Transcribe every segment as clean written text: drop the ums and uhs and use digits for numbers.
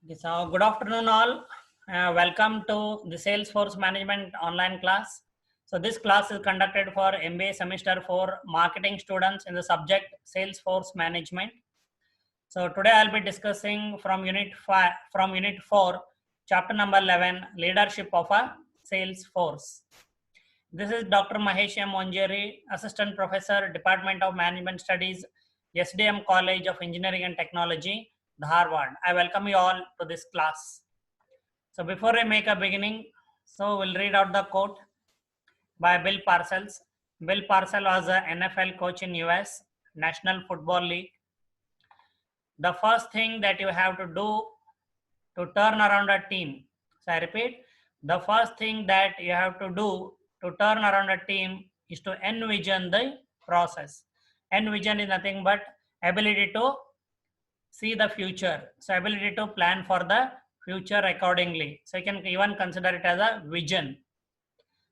Okay, so good afternoon all. Welcome to the Salesforce Management online class. So this class is conducted for MBA semester for marketing students in the subject Salesforce Management. So today I'll be discussing from unit 4, chapter number 11, leadership of a sales force. This is Dr. Mahesh M. Monjeri, Assistant Professor, Department of Management Studies, SDM College of Engineering and Technology, Dharwad. I welcome you all to this class. So before I make a beginning, so we'll read out the quote by Bill Parcells. Bill Parcells was an NFL coach in US, National Football League. The first thing that you have to do to turn around a team. So I repeat, the first thing that you have to do to turn around a team is to envision the process. Envision is nothing but ability to see the future. So ability to plan for the future accordingly. So you can even consider it as a vision.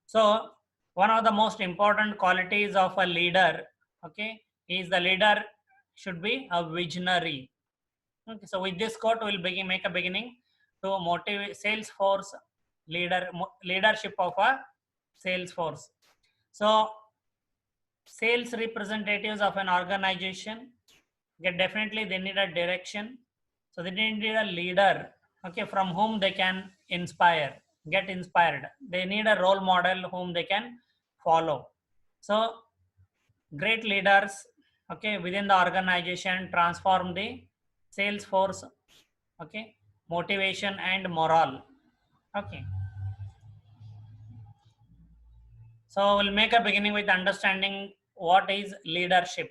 So one of the most important qualities of a leader, okay, is the leader should be a visionary. Okay, so with this quote, we'll make a beginning to motivate sales force leadership of a sales force. So sales representatives of an organization, definitely they need a direction. So they need a leader, okay, from whom they can get inspired. They need a role model whom they can follow. So great leaders, okay, within the organization transform the sales force, okay, motivation and morale. Okay, so we'll make a beginning with understanding what is leadership.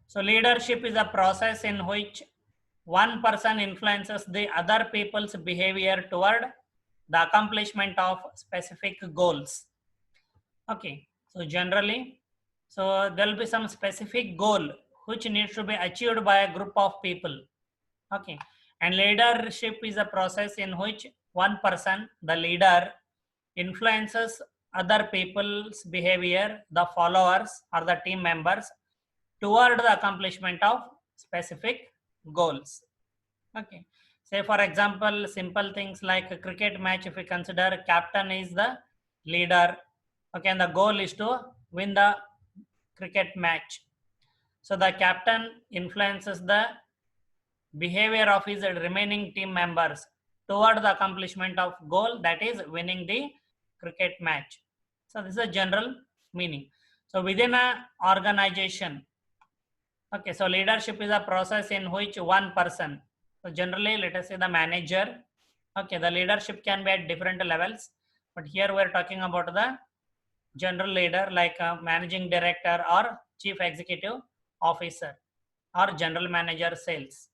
So leadership is a process in which one person influences the other people's behavior toward the accomplishment of specific goals. Okay, so generally, so there will be some specific goal which needs to be achieved by a group of people. Okay, and leadership is a process in which one person, the leader, influences other people's behavior, the followers or the team members, toward the accomplishment of specific goals. Okay, say for example, simple things like a cricket match, if we consider captain is the leader, okay, and the goal is to win the cricket match. So the captain influences the behavior of his remaining team members toward the accomplishment of goal, that is winning the cricket match. So this is a general meaning. So within a organization, okay, so leadership is a process in which one person, so generally let us say the manager, okay, the leadership can be at different levels, but here we are talking about the general leader like a managing director or chief executive officer or general manager sales.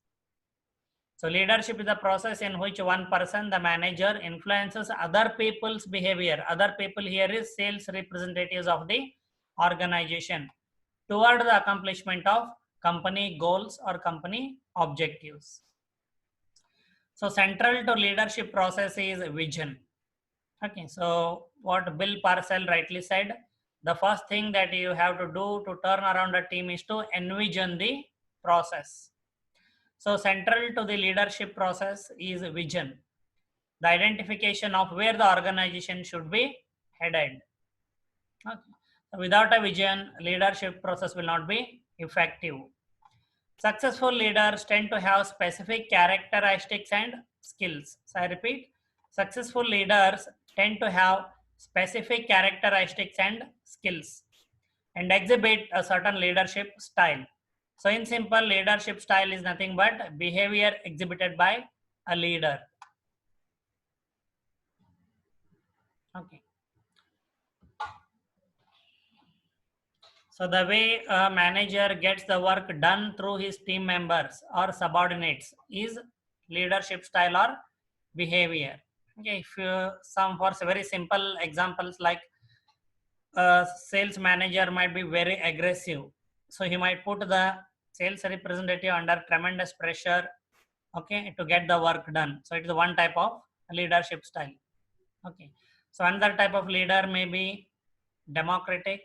So leadership is a process in which one person, the manager, influences other people's behavior. Other people here is sales representatives of the organization toward the accomplishment of company goals or company objectives. So central to leadership process is vision. Okay, so what Bill Parcells rightly said, the first thing that you have to do to turn around a team is to envision the process. So central to the leadership process is vision, the identification of where the organization should be headed. Okay. So without a vision, leadership process will not be effective. Successful leaders tend to have specific characteristics and skills. So I repeat, successful leaders tend to have specific characteristics and skills and exhibit a certain leadership style. So in simple, leadership style is nothing but behavior exhibited by a leader. Okay. So the way a manager gets the work done through his team members or subordinates is leadership style or behavior. Okay, if you some for very simple examples like a sales manager might be very aggressive, so he might put the sales representative under tremendous pressure, okay, to get the work done. So it is one type of leadership style. Okay, so another type of leader may be democratic,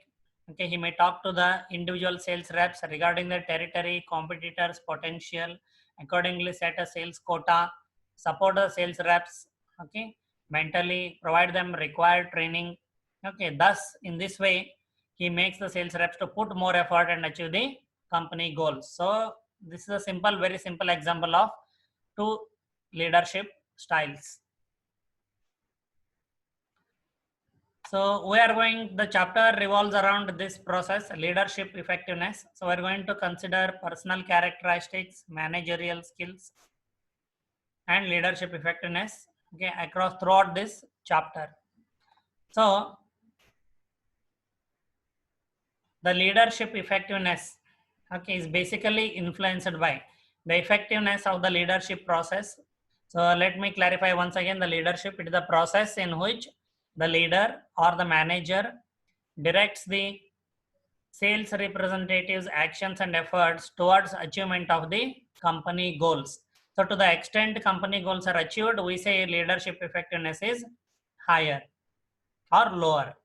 Okay, he may talk to the individual sales reps regarding the territory, competitors, potential, accordingly set a sales quota, support the sales reps, okay, mentally provide them required training. Okay, thus in this way, he makes the sales reps to put more effort and achieve the company goals. So this is a simple, very simple example of two leadership styles. So we are going, the chapter revolves around this process, leadership effectiveness. So we're going to consider personal characteristics, managerial skills, and leadership effectiveness, okay, across throughout this chapter. So the leadership effectiveness, okay, is basically influenced by the effectiveness of the leadership process. So let me clarify once again, the leadership, it is the process in which the leader or the manager directs the sales representatives' actions and efforts towards achievement of the company goals. So to the extent company goals are achieved, we say leadership effectiveness is higher or lower.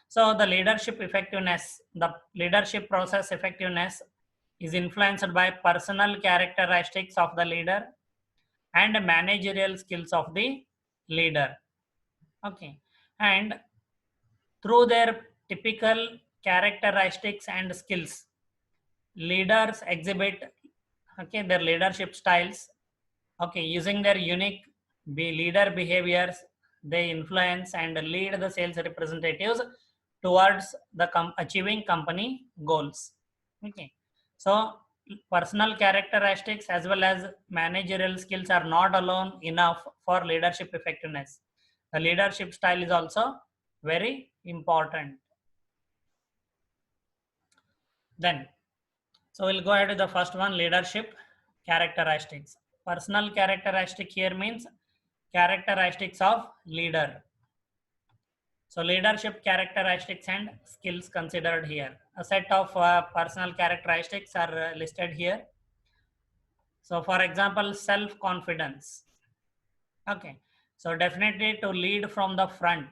So the leadership effectiveness, the leadership process effectiveness is influenced by personal characteristics of the leader and managerial skills of the leader. Okay. And through their typical characteristics and skills, leaders exhibit, okay, their leadership styles, okay, using their unique leader behaviors, they influence and lead the sales representatives towards the achieving company goals. Okay, so personal characteristics as well as managerial skills are not alone enough for leadership effectiveness. The leadership style is also very important. Then, so we'll go ahead with the first one, leadership characteristics. Personal characteristic here means characteristics of leader. So leadership characteristics and skills considered here. A set of personal characteristics are listed here. So for example, self-confidence. Okay. So definitely to lead from the front.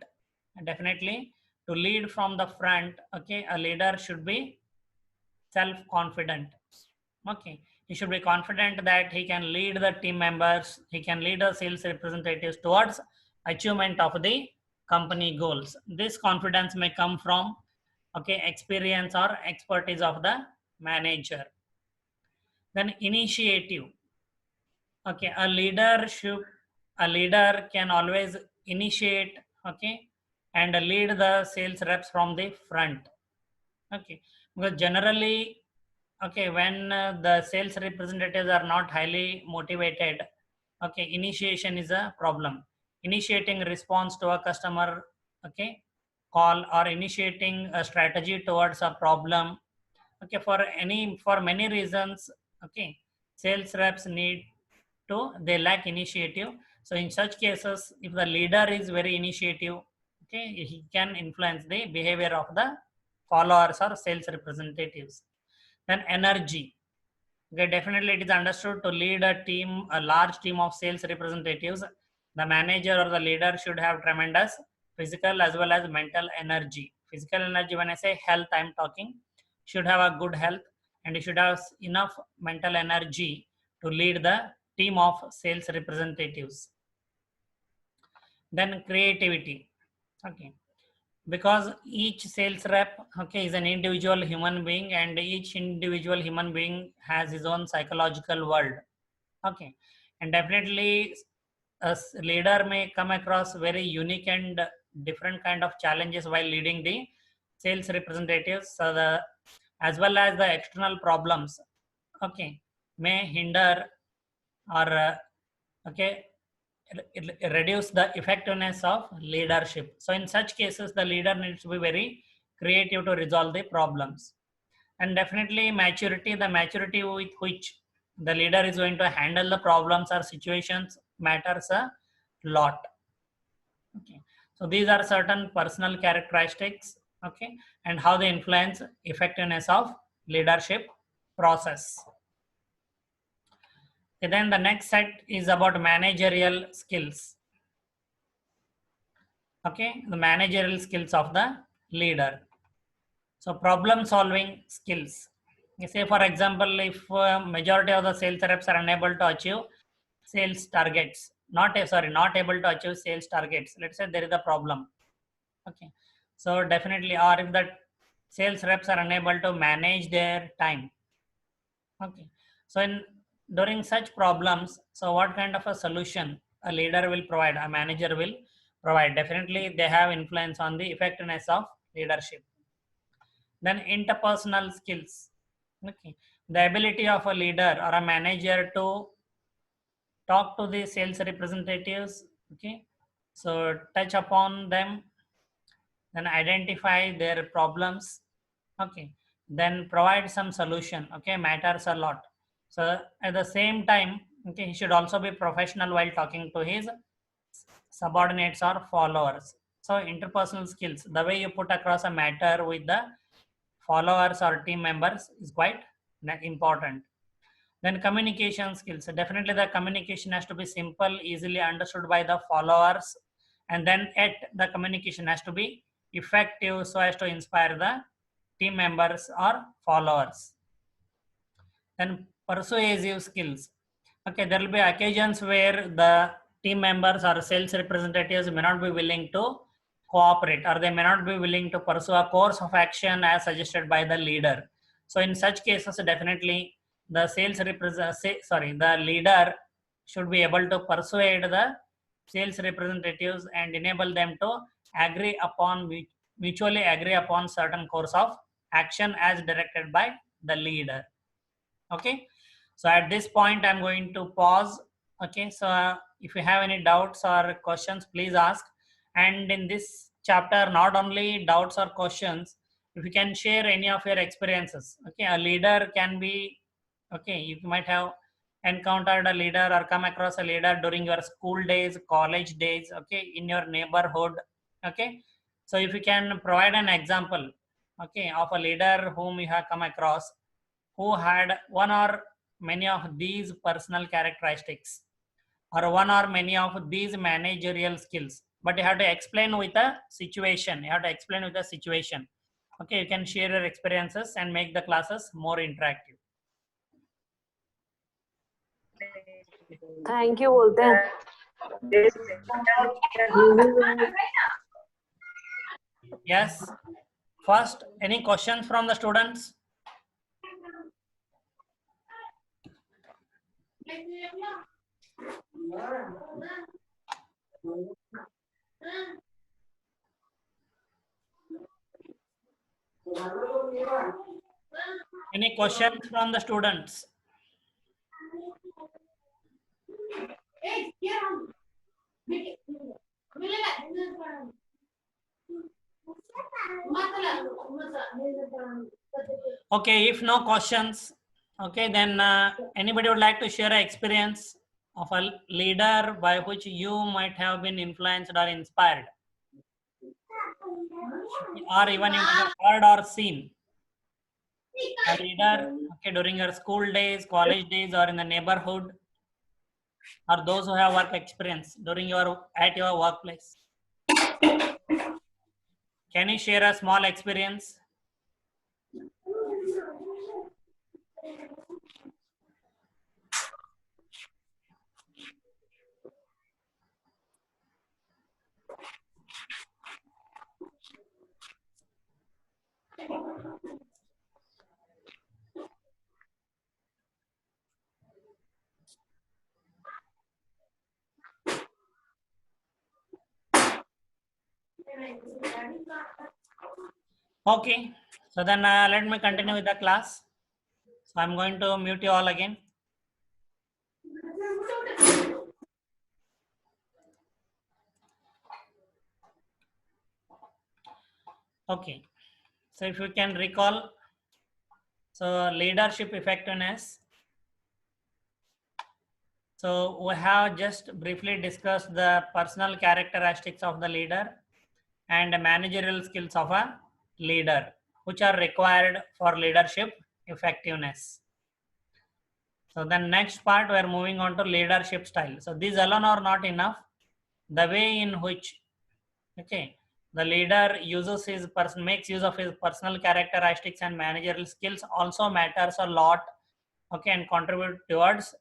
Definitely to lead from the front. Okay. A leader should be self-confident. Okay. He should be confident that he can lead the team members, he can lead the sales representatives towards achievement of the company goals. This confidence may come from, okay, experience or expertise of the manager. Then initiative. Okay, a leader can always initiate, okay, and lead the sales reps from the front. Okay, because generally, okay, when the sales representatives are not highly motivated, okay, initiation is a problem. Initiating response to a customer, okay, call, or initiating a strategy towards a problem, okay, for many reasons, okay, sales reps they lack initiative. So in such cases, if the leader is very initiative, okay, he can influence the behavior of the followers or sales representatives. Then energy. Okay, definitely it is understood to lead a large team of sales representatives. The manager or the leader should have tremendous physical as well as mental energy. Physical energy, when I say health, I'm talking, should have a good health, and he should have enough mental energy to lead the team of sales representatives. Then creativity. Okay, because each sales rep, okay, is an individual human being, and each individual human being has his own psychological world. Okay, and definitely a leader may come across very unique and different kind of challenges while leading the sales representatives. So as well as the external problems, okay, may hinder or okay, reduce the effectiveness of leadership. So in such cases, the leader needs to be very creative to resolve the problems. And definitely maturity, the maturity with which the leader is going to handle the problems or situations matters a lot. Okay, so these are certain personal characteristics, okay, and how they influence effectiveness of leadership process. Okay, then the next set is about managerial skills. Okay, the managerial skills of the leader. So problem solving skills. You say, for example, if majority of the sales reps are unable to achieve sales targets, not able to achieve sales targets. Let's say there is a problem. Okay. So definitely, or if the sales reps are unable to manage their time. Okay. So during such problems, so what kind of a solution a leader will provide, a manager will provide? Definitely, they have influence on the effectiveness of leadership. Then interpersonal skills. Okay. The ability of a leader or a manager to talk to the sales representatives. Okay. So touch upon them, then identify their problems. Okay. Then provide some solution. Okay. Matters a lot. So at the same time, okay, he should also be professional while talking to his subordinates or followers. So interpersonal skills, the way you put across a matter with the followers or team members is quite important. Then communication skills. Definitely the communication has to be simple, easily understood by the followers, and then the communication has to be effective so as to inspire the team members or followers. Then persuasive skills. Okay, there will be occasions where the team members or sales representatives may not be willing to cooperate, or they may not be willing to pursue a course of action as suggested by the leader. So in such cases, definitely the the leader should be able to persuade the sales representatives and enable them to mutually agree upon certain course of action as directed by the leader. Okay, so at this point I'm going to pause. Okay, so if you have any doubts or questions, please ask. And in this chapter, not only doubts or questions, if you can share any of your experiences. Okay, a leader can be, okay, you might have encountered a leader or come across a leader during your school days, college days, okay, in your neighborhood. Okay, so if you can provide an example, okay, of a leader whom you have come across who had one or many of these personal characteristics or one or many of these managerial skills, but you have to explain with a situation. Okay, you can share your experiences and make the classes more interactive. Thank you, Volten. Yes, first, any questions from the students? Any questions from the students? Okay, if no questions, okay, then anybody would like to share an experience of a leader by which you might have been influenced or inspired, or even you might have heard or seen a leader, okay, during your school days, college days, or in the neighborhood, or those who have work experience during at your workplace. Can you share a small experience? Okay, so then let me continue with the class. So I'm going to mute you all again. Okay, so if you can recall, so leadership effectiveness. So we have just briefly discussed the personal characteristics of the leader and the managerial skills of a leader, which are required for leadership effectiveness. So the next part, we are moving on to leadership style. So these alone are not enough. The way in which, okay, the leader makes use of his personal characteristics and managerial skills also matters a lot, okay, and contribute towards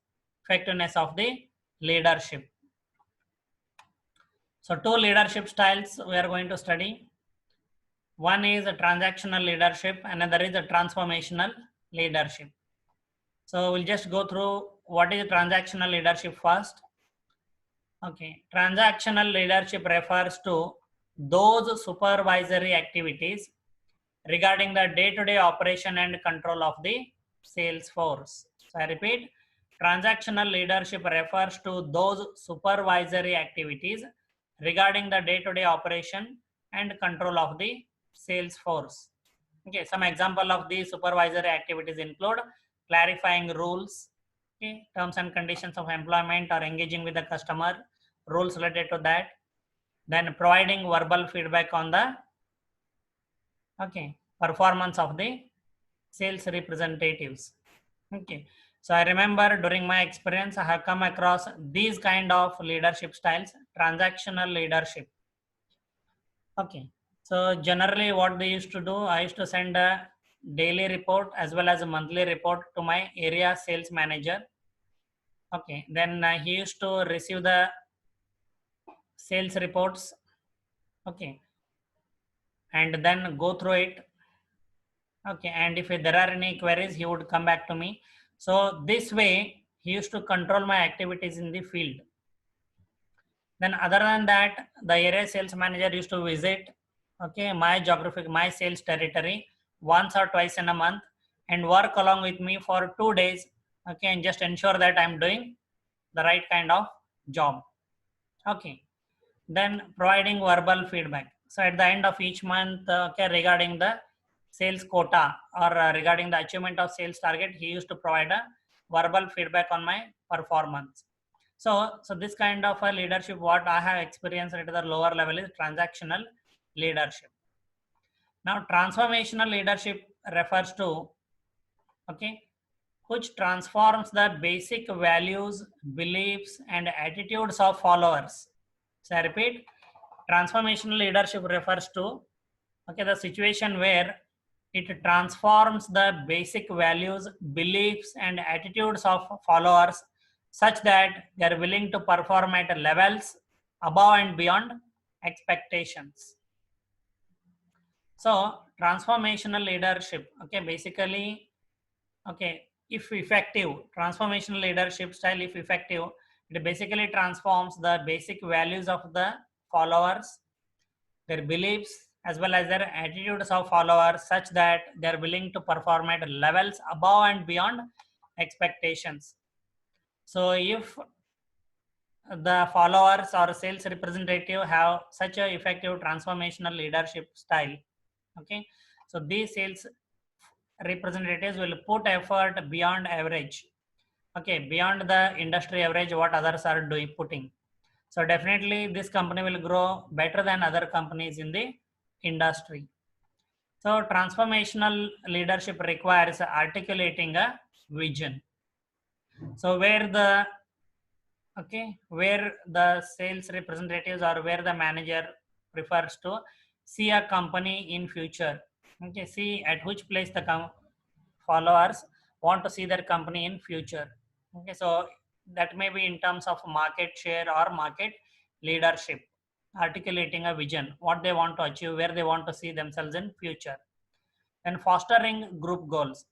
effectiveness of the leadership. So two leadership styles we are going to study. One is a transactional leadership, another is a transformational leadership. So we'll just go through what is transactional leadership first. Okay, transactional leadership refers to those supervisory activities regarding the day-to-day operation and control of the sales force. So I repeat, transactional leadership refers to those supervisory activities regarding the day-to-day operation and control of the sales force. Okay, some example of these supervisory activities include clarifying rules, okay, terms and conditions of employment or engaging with the customer, rules related to that, then providing verbal feedback on the performance of the sales representatives. Okay, so I remember during my experience I have come across these kind of leadership styles, transactional leadership. Okay, so generally what they used to do, I used to send a daily report as well as a monthly report to my area sales manager. Okay, then he used to receive the sales reports, okay, and then go through it. Okay, and if there are any queries, he would come back to me. So this way, he used to control my activities in the field. Then other than that, the area sales manager used to visit, okay, my sales territory once or twice in a month and work along with me for 2 days, okay, and just ensure that I'm doing the right kind of job. Okay, then providing verbal feedback. So at the end of each month, okay, regarding the sales quota or regarding the achievement of sales target, he used to provide a verbal feedback on my performance. So this kind of a leadership, what I have experienced at the lower level is transactional leadership. Now, transformational leadership refers to, okay, which transforms the basic values, beliefs, and attitudes of followers. So I repeat, transformational leadership refers to, okay, the situation where it transforms the basic values, beliefs, and attitudes of followers such that they are willing to perform at levels above and beyond expectations. So transformational leadership, okay, basically, okay, if effective, transformational leadership style, if effective, it basically transforms the basic values of the followers, their beliefs, as well as their attitudes of followers such that they are willing to perform at levels above and beyond expectations. So if the followers or sales representative have such a effective transformational leadership style, okay, so these sales representatives will put effort beyond average, okay, beyond the industry average what others are putting. So definitely this company will grow better than other companies in the industry. So transformational leadership requires articulating a vision. So where the sales representatives or where the manager prefers to see a company in future, okay, see at which place the followers want to see their company in future. Okay, so that may be in terms of market share or market leadership, articulating a vision, what they want to achieve, where they want to see themselves in future. And fostering group goals.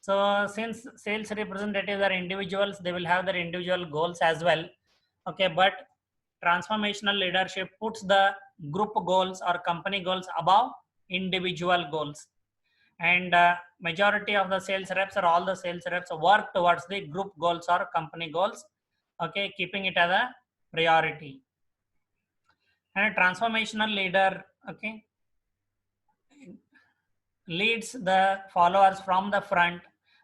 So since sales representatives are individuals, they will have their individual goals as well. Okay, but transformational leadership puts the group goals or company goals above individual goals. And majority of the sales reps or all the sales reps work towards the group goals or company goals, okay, keeping it as a priority. And a transformational leader, okay, leads the followers from the front,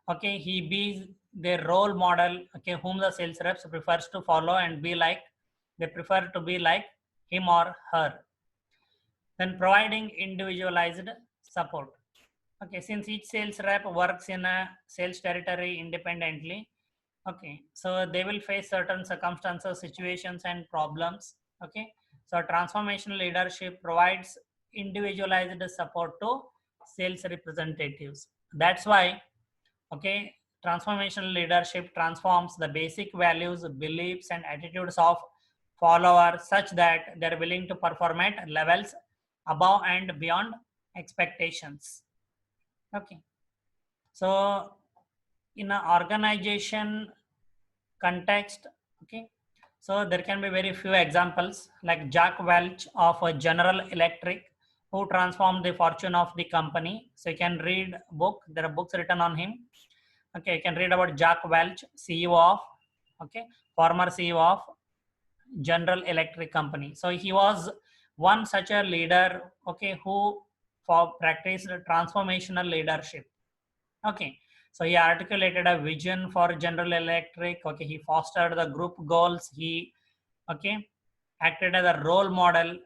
okay, he be their role model, okay, whom the sales reps prefers to follow and be like, they prefer to be like him or her. Then providing individualized support. Okay, since each sales rep works in a sales territory independently, okay, so they will face certain circumstances, situations, and problems. Okay, so transformational leadership provides individualized support to sales representatives. That's why, okay, transformational leadership transforms the basic values, beliefs, and attitudes of followers such that they're willing to perform at levels above and beyond expectations. Okay, so in an organization context, okay, so there can be very few examples like Jack Welch of General Electric, who transformed the fortune of the company. So you can read book, there are books written on him. Okay, you can read about Jack Welch, CEO of, okay, former CEO of General Electric company. So he was one such a leader, okay, who practiced transformational leadership. Okay, so he articulated a vision for General Electric. Okay, he fostered the group goals. He, okay, acted as a role model.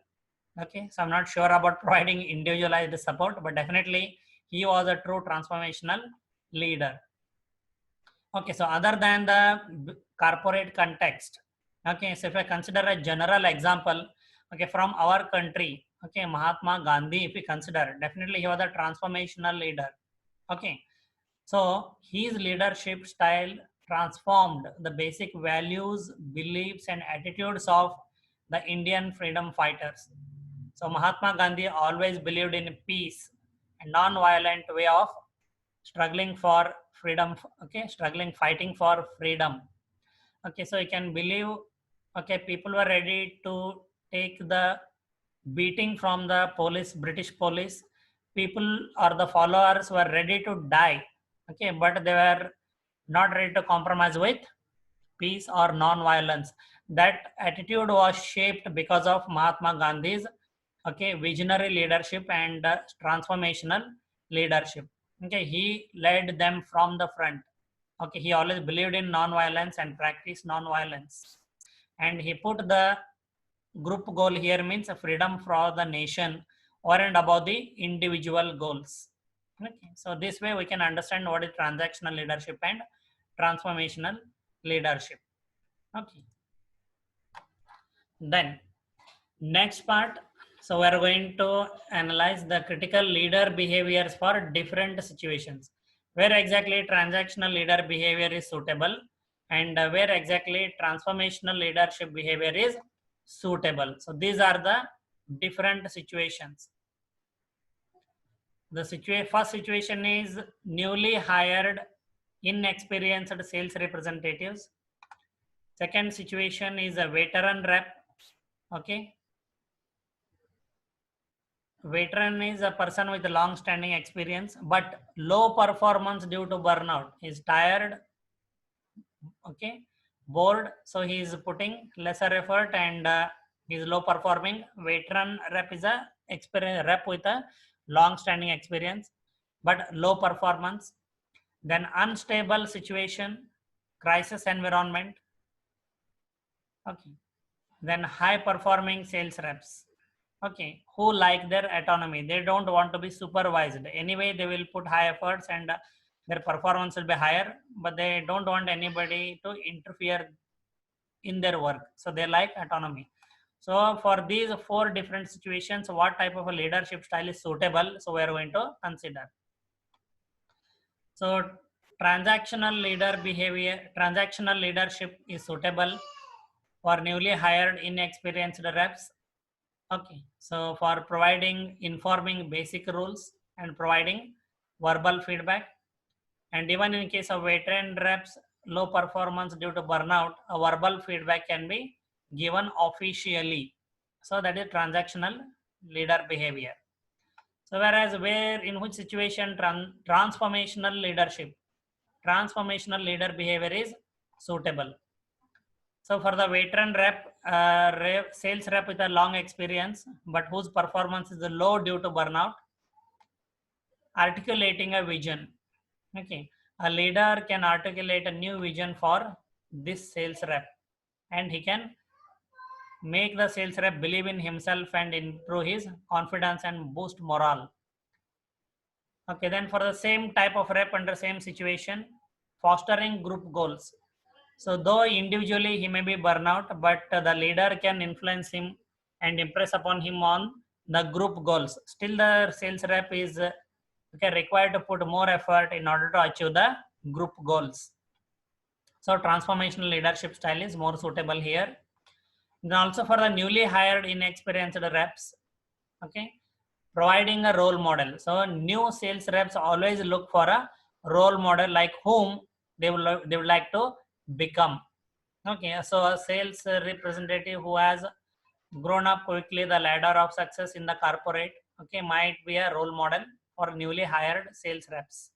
Okay, so I'm not sure about providing individualized support, but definitely he was a true transformational leader. Okay, so other than the corporate context, okay, so if I consider a general example, okay, from our country, okay, Mahatma Gandhi, if we consider, definitely he was a transformational leader. Okay, so his leadership style transformed the basic values, beliefs, and attitudes of the Indian freedom fighters. So Mahatma Gandhi always believed in peace and non-violent way of struggling for freedom. Okay, struggling, fighting for freedom. Okay, so you can believe, okay, people were ready to take the beating from the police, British police. People or the followers were ready to die. Okay, but they were not ready to compromise with peace or non-violence. That attitude was shaped because of Mahatma Gandhi's, okay, visionary leadership and transformational leadership. Okay, he led them from the front. Okay, he always believed in non-violence and practiced non-violence, and he put the group goal here means freedom for the nation or and above the individual goals. Okay, so this way we can understand what is transactional leadership and transformational leadership. Okay, then next part, so we are going to analyze the critical leader behaviors for different situations, where exactly transactional leader behavior is suitable and where exactly transformational leadership behavior is suitable. So these are the different situations. The first situation is newly hired inexperienced sales representatives. Second situation is a veteran rep. Okay, veteran is a person with long standing experience but low performance due to burnout. He's tired, okay, bored, so he is putting lesser effort and he's low performing. Veteran rep is a rep with a long standing experience but low performance. Then unstable situation, crisis environment. Okay, then high performing sales reps, okay, who like their autonomy. They don't want to be supervised. Anyway, they will put high efforts and their performance will be higher, but they don't want anybody to interfere in their work. So they like autonomy. So for these four different situations, what type of a leadership style is suitable? So we are going to consider. So transactional leadership is suitable for newly hired inexperienced reps. Okay, so for providing, informing basic rules and providing verbal feedback. And even in case of veteran reps, low performance due to burnout, a verbal feedback can be given officially. So that is transactional leader behavior. So whereas in which situation transformational leader behavior is suitable. So for the veteran rep, sales rep with a long experience, but whose performance is low due to burnout, articulating a vision. Okay, a leader can articulate a new vision for this sales rep, and he can make the sales rep believe in himself and improve his confidence and boost morale. Okay, then for the same type of rep under same situation, fostering group goals. So though individually he may be burnout, but the leader can influence him and impress upon him on the group goals. Still the sales rep is required to put more effort in order to achieve the group goals. So transformational leadership style is more suitable here. Then also for the newly hired inexperienced reps, providing a role model. So new sales reps always look for a role model like whom they would like to become. So a sales representative who has grown up quickly the ladder of success in the corporate, might be a role model for newly hired sales reps.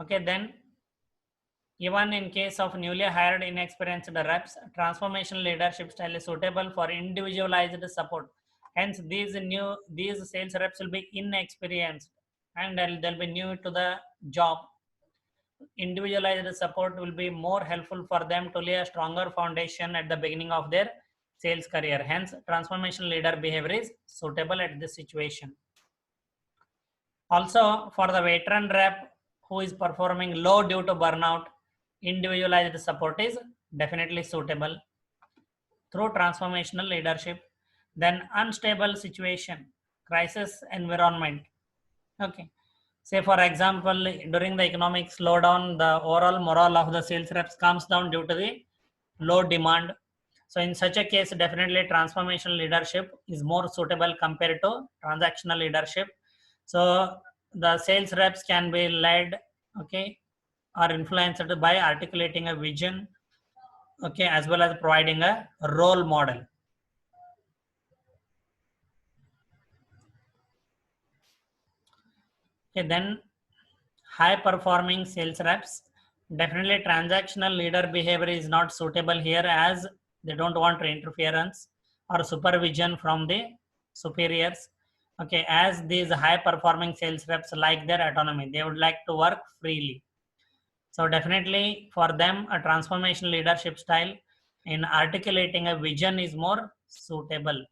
Then even in case of newly hired inexperienced reps, transformational leadership style is suitable for individualized support. Hence, these sales reps will be inexperienced and they'll be new to the job. Individualized support will be more helpful for them to lay a stronger foundation at the beginning of their sales career. Hence, transformational leader behavior is suitable at this situation. Also, for the veteran rep who is performing low due to burnout, individualized support is definitely suitable. Through transformational leadership, then unstable situation, crisis environment. Say for example, during the economic slowdown, the overall morale of the sales reps comes down due to the low demand. So in such a case, definitely transformational leadership is more suitable compared to transactional leadership. So the sales reps can be led, or influenced by articulating a vision, as well as providing a role model. Then high performing sales reps, definitely transactional leader behavior is not suitable here as they don't want interference or supervision from the superiors. As these high performing sales reps like their autonomy, they would like to work freely. So definitely for them, a transformational leadership style in articulating a vision is more suitable.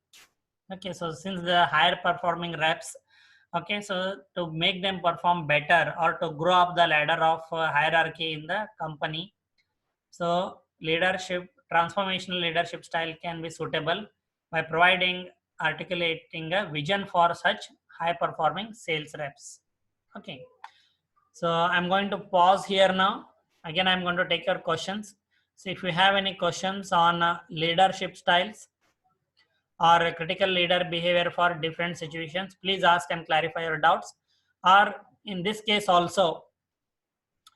So since the higher performing reps, so to make them perform better or to grow up the ladder of hierarchy in the company, so transformational leadership style can be suitable by articulating a vision for such high performing sales reps. So I'm going to pause here now. Again, I'm going to take your questions. So if you have any questions on leadership styles or a critical leader behavior for different situations, please ask and clarify your doubts. Or in this case also,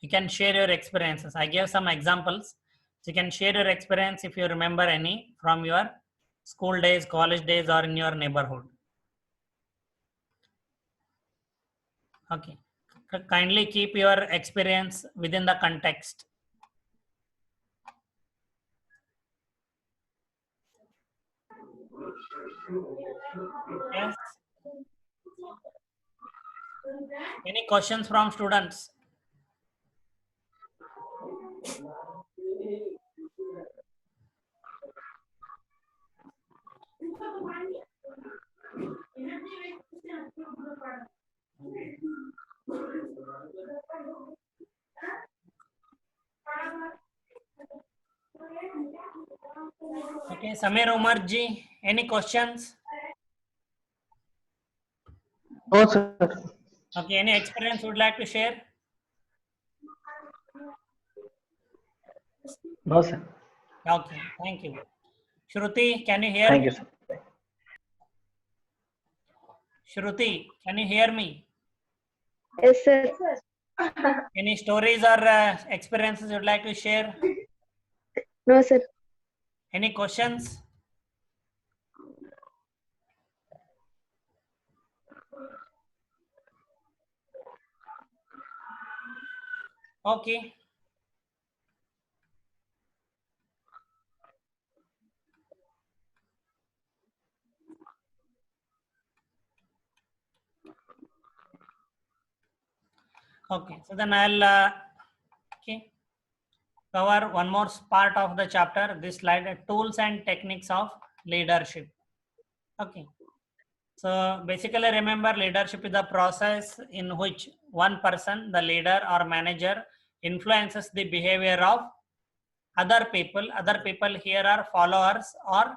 you can share your experiences. I gave some examples. So you can share your experience if you remember any from your school days, college days, or in your neighborhood. Kindly keep your experience within the context. Yes. Any questions from students? Samir Umar ji, any questions? No, sir. Any experience you would like to share? No, sir. Okay, thank you. Shruti, can you hear Thank me? you, sir. Shruti, can you hear me? Yes, sir. Any stories or experiences you would like to share? No, sir. Any questions? Okay. Okay, so then I'll cover one more part of the chapter, this slide, tools and techniques of leadership. So basically remember, leadership is the process in which one person, the leader or manager, influences the behavior of Other people here are followers or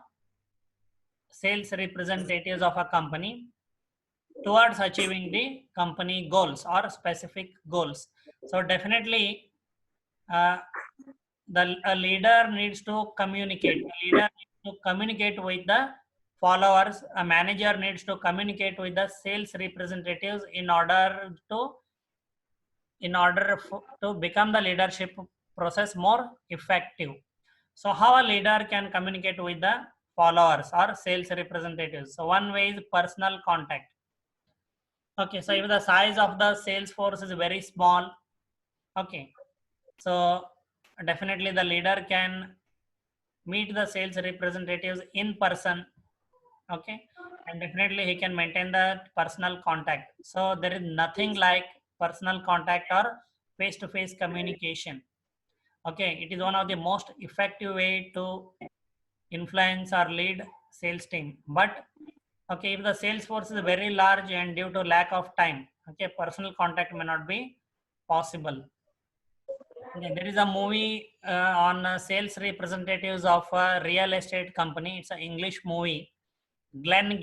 sales representatives of a company towards achieving the company goals or specific goals. So definitely a leader needs to communicate. A leader needs to communicate with the followers. A manager needs to communicate with the sales representatives in order to become the leadership process more effective. So how a leader can communicate with the followers or sales representatives? So one way is personal contact. Okay, so if the size of the sales force is very small, okay, so definitely the leader can meet the sales representatives in person, okay, and definitely he can maintain the personal contact. So there is nothing like personal contact or face-to-face communication. Okay, it is one of the most effective way to influence or lead sales team. But okay, if the sales force is very large and due to lack of time, okay, personal contact may not be possible. Okay, there is a movie on sales representatives of a real estate company. It's an English movie. Glenn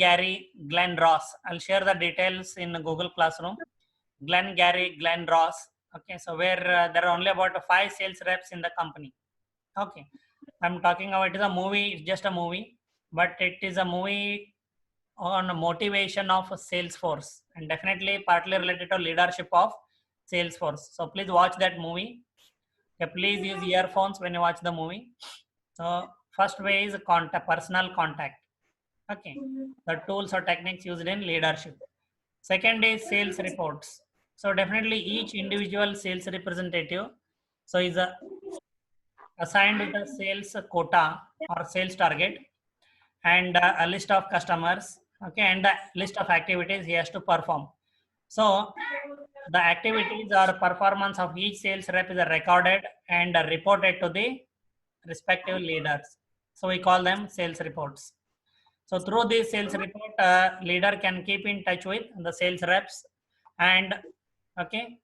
Ross. I'll share the details in Google Classroom. Glenn Ross. Okay, so where there are only about 5 sales reps in the company. Okay, I'm talking about it is a movie. It's just a movie, but it is a movie on motivation of Salesforce and definitely partly related to leadership of Salesforce. So please watch that movie. Okay, please use earphones when you watch the movie. So first way is personal contact. Okay, the tools or techniques used in leadership. Second is sales reports. So definitely each individual sales representative so is assigned with a sales quota or sales target and a list of customers, okay, and the list of activities he has to perform. So the activities or performance of each sales rep is recorded and reported to the respective leaders. So we call them sales reports. So through this sales report, leader can keep in touch with the sales reps and okay,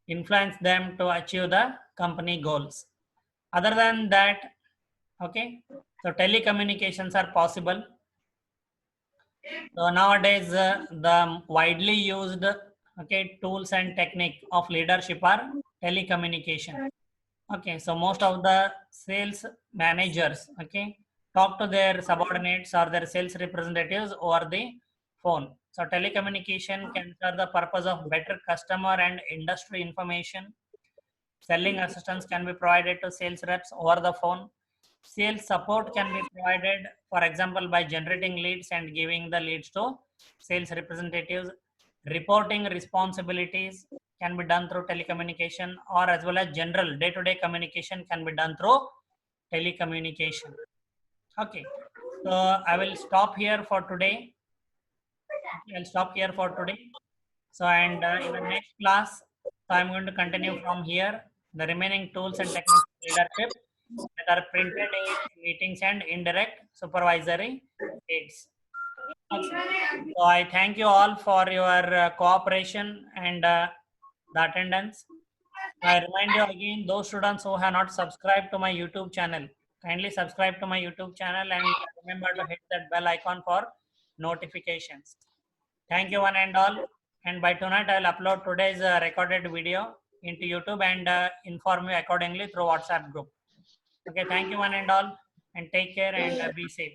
influence them to achieve the company goals. Other than that, okay, so telecommunications are possible. So nowadays, the widely used okay tools and technique of leadership are telecommunication. Okay, so most of the sales managers, okay, talk to their subordinates or their sales representatives over the phone. So telecommunication can serve the purpose of better customer and industry information. Selling assistance can be provided to sales reps over the phone. Sales support can be provided, for example, by generating leads and giving the leads to sales representatives. Reporting responsibilities can be done through telecommunication, or as well as general day-to-day communication can be done through telecommunication. Okay, so I will stop here for today. I'll stop here for today. So, and in the next class, so I'm going to continue from here. The remaining tools and techniques of leadership that are printed in meetings and indirect supervisory aids. Okay. So I thank you all for your cooperation and the attendance. I remind you again, those students who have not subscribed to my YouTube channel, kindly subscribe to my YouTube channel and remember to hit that bell icon for notifications. Thank you one and all. And by tonight, I will upload today's recorded video into YouTube and inform you accordingly through WhatsApp group. Okay, thank you one and all and take care and be safe.